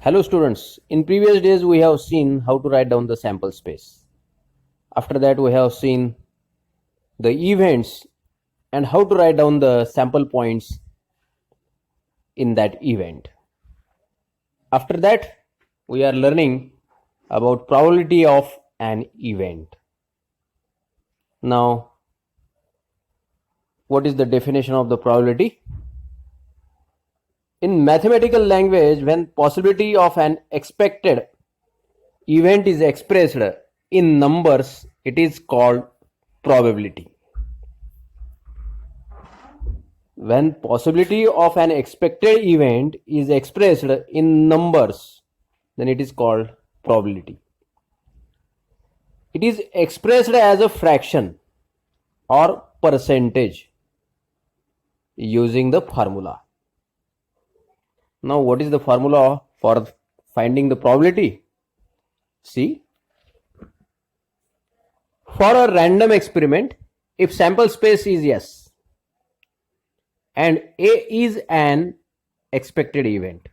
Hello students, in previous days we have seen how to write down the sample space. After that we have seen the events and how to write down the sample points in that event. After that we are learning about probability of an event. Now what is the definition of the probability? In mathematical language, when possibility of an expected event is expressed in numbers, it is called probability. When possibility of an expected event is expressed in numbers, then it is called probability. It is expressed as a fraction or percentage using the formula. Now, what is the formula for finding the probability? See, for a random experiment, if sample space is S and A is an expected event,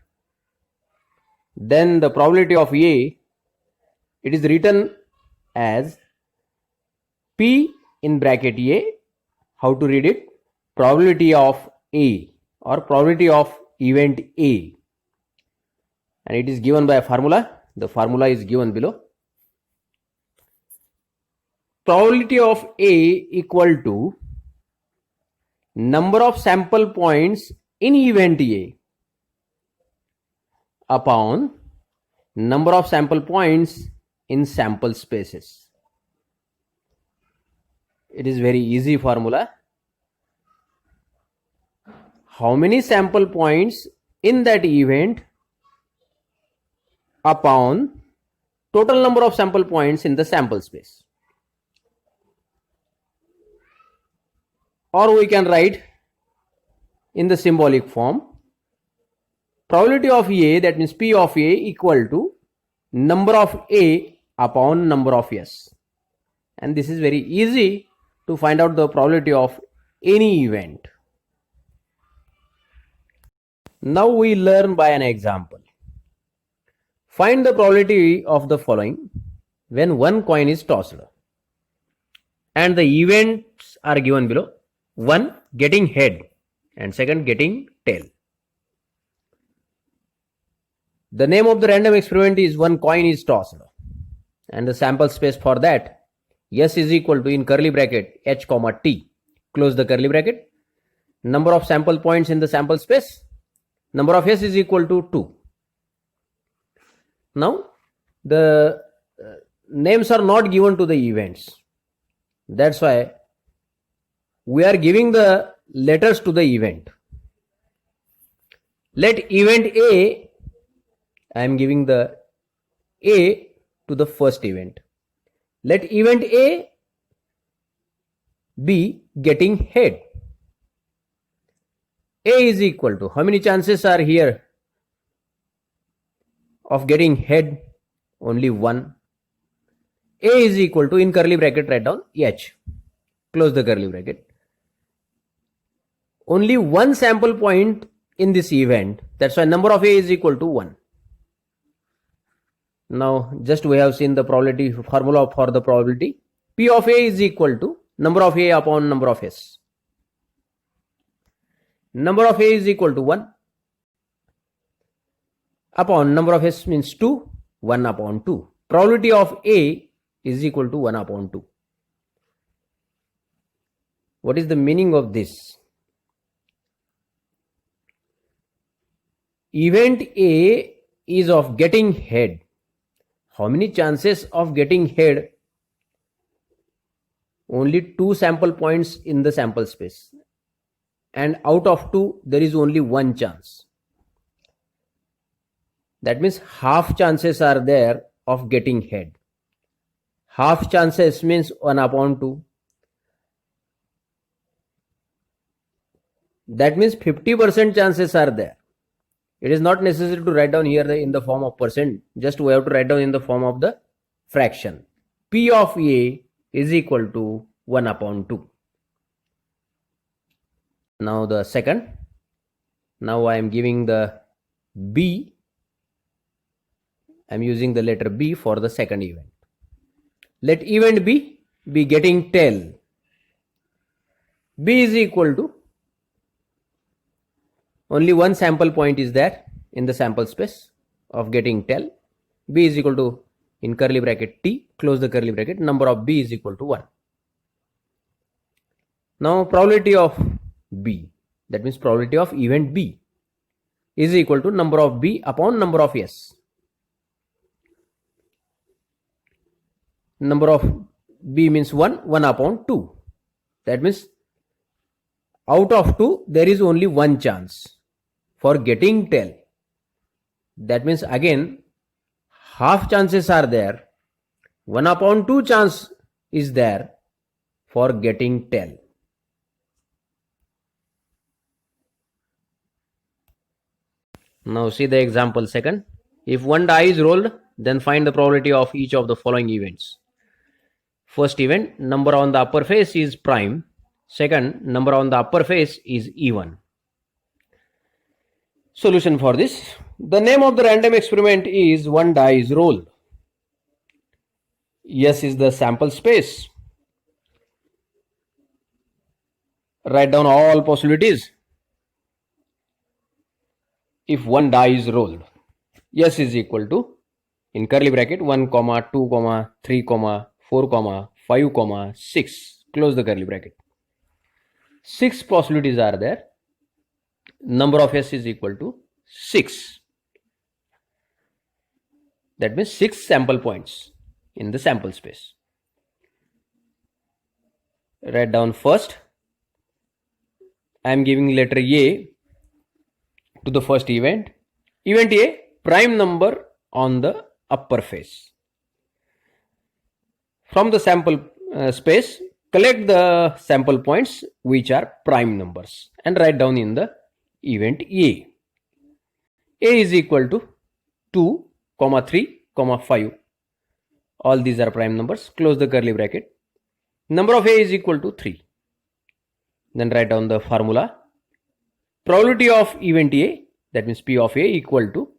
then the probability of A, it is written as P in bracket A. How to read it? Probability of A or probability of event A, and it is given by a formula. The formula is given below. Probability of A equal to number of sample points in event A upon number of sample points in sample spaces. It is very easy formula. How many sample points in that event upon total number of sample points in the sample space. Or we can write in the symbolic form, probability of A, that means P of A, equal to number of A upon number of S. And this is very easy to find out the probability of any event. Now we learn by an example. Find the probability of the following when one coin is tossed. And the events are given below. One, getting head, and second, getting tail. The name of the random experiment is one coin is tossed, and the sample space for that, S is equal to, in curly bracket, H comma T, close the curly bracket, number of sample points in the sample space, number of S is equal to 2. Now the names are not given to the events. That's why we are giving the letters to the event. Let event A, I am giving the A to the first event. Let event A be getting head. A is equal to, how many chances are here of getting head? Only 1. A is equal to, in curly bracket, write down H, close the curly bracket. Only one sample point in this event, that's why number of A is equal to 1. Now just we have seen the probability formula for the probability. P of A is equal to number of A upon number of S. Number of A is equal to 1 upon number of S means 2, 1 upon 2. Probability of A is equal to 1 upon 2. What is the meaning of this? Event A is of getting head. How many chances of getting head? Only 2 sample points in the sample space, and out of 2 there is only 1 chance. That means half chances are there of getting head. Half chances means 1 upon 2. That means 50% chances are there. It is not necessary to write down here in the form of percent. Just we have to write down in the form of the fraction. P of A is equal to 1 upon 2. Now the second. Now I am giving the B I'm using the letter B for the second event. Let event B be getting tail. B is equal to, only one sample point is there in the sample space of getting tail. B is equal to, in curly bracket T, close the curly bracket, number of B is equal to 1. Now probability of B, that means probability of event B, is equal to number of B upon number of S. Number of B means 1, 1 upon 2. That means out of 2, there is only one chance for getting tail. That means again, half chances are there. 1 upon 2 chance is there for getting tail. Now see the example second. If one die is rolled, then find the probability of each of the following events. First event, number on the upper face is prime. Second, number on the upper face is even. Solution for this. The name of the random experiment is one die is rolled. S is the sample space. Write down all possibilities. If one die is rolled, S is equal to, in curly bracket, 1, 2, 3, 4, 5, 6. Close the curly bracket. 6 possibilities are there. Number of S is equal to 6. That means 6 sample points in the sample space. Write down first. I am giving letter A to the first event. Event A, prime number on the upper face. From the sample space, collect the sample points which are prime numbers and write down in the event A. A is equal to 2, 3, 5. All these are prime numbers. Close the curly bracket. Number of A is equal to 3. Then write down the formula. Probability of event A, that means P of A, equal to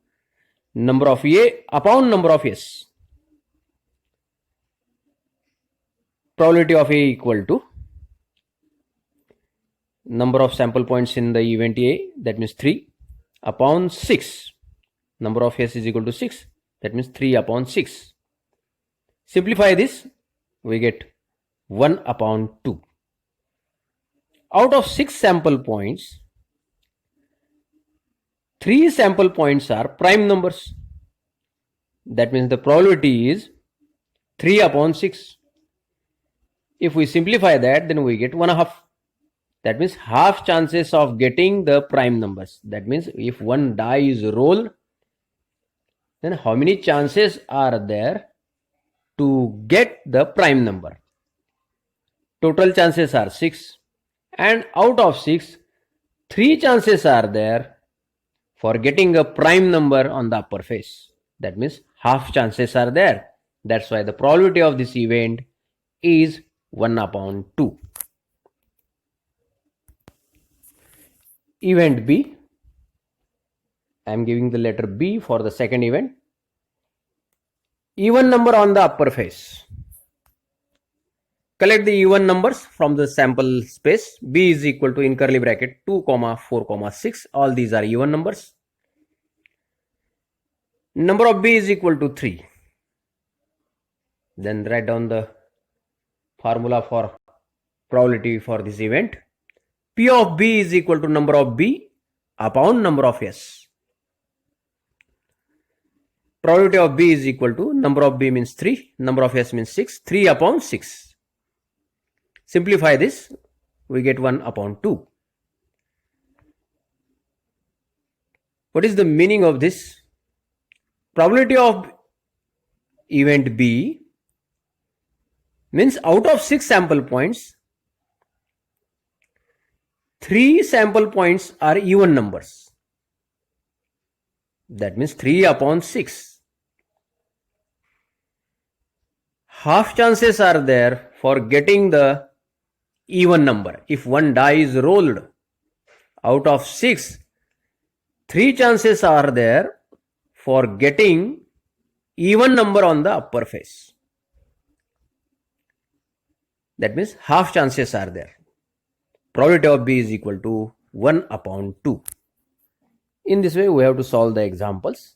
number of A upon number of S. Probability of A equal to number of sample points in the event A, that means 3, upon 6. Number of S is equal to 6, that means 3 upon 6. Simplify this, we get 1 upon 2. Out of 6 sample points, 3 sample points are prime numbers. That means the probability is 3 upon 6. If we simplify that, then we get 1/2. That means half chances of getting the prime numbers. That means if one die is rolled, then how many chances are there to get the prime number? Total chances are 6. And out of 6, 3 chances are there for getting a prime number on the upper face. That means half chances are there. That's why the probability of this event is 1 upon 2. Event B, I am giving the letter B for the second event. Even number on the upper face. Collect the even numbers from the sample space. B is equal to, in curly bracket, 2, 4, 6. All these are even numbers. Number of B is equal to 3. Then write down the formula for probability for this event. P of B is equal to number of B upon number of S. Probability of B is equal to number of B means 3, number of S means 6, 3 upon 6. Simplify this, we get 1 upon 2. What is the meaning of this? Probability of event B means out of 6 sample points, 3 sample points are even numbers. That means 3 upon 6. Half chances are there for getting the even number. If one die is rolled, out of 6, 3 chances are there for getting even number on the upper face. That means half chances are there. Probability of B is equal to 1 upon 2. In this way, we have to solve the examples.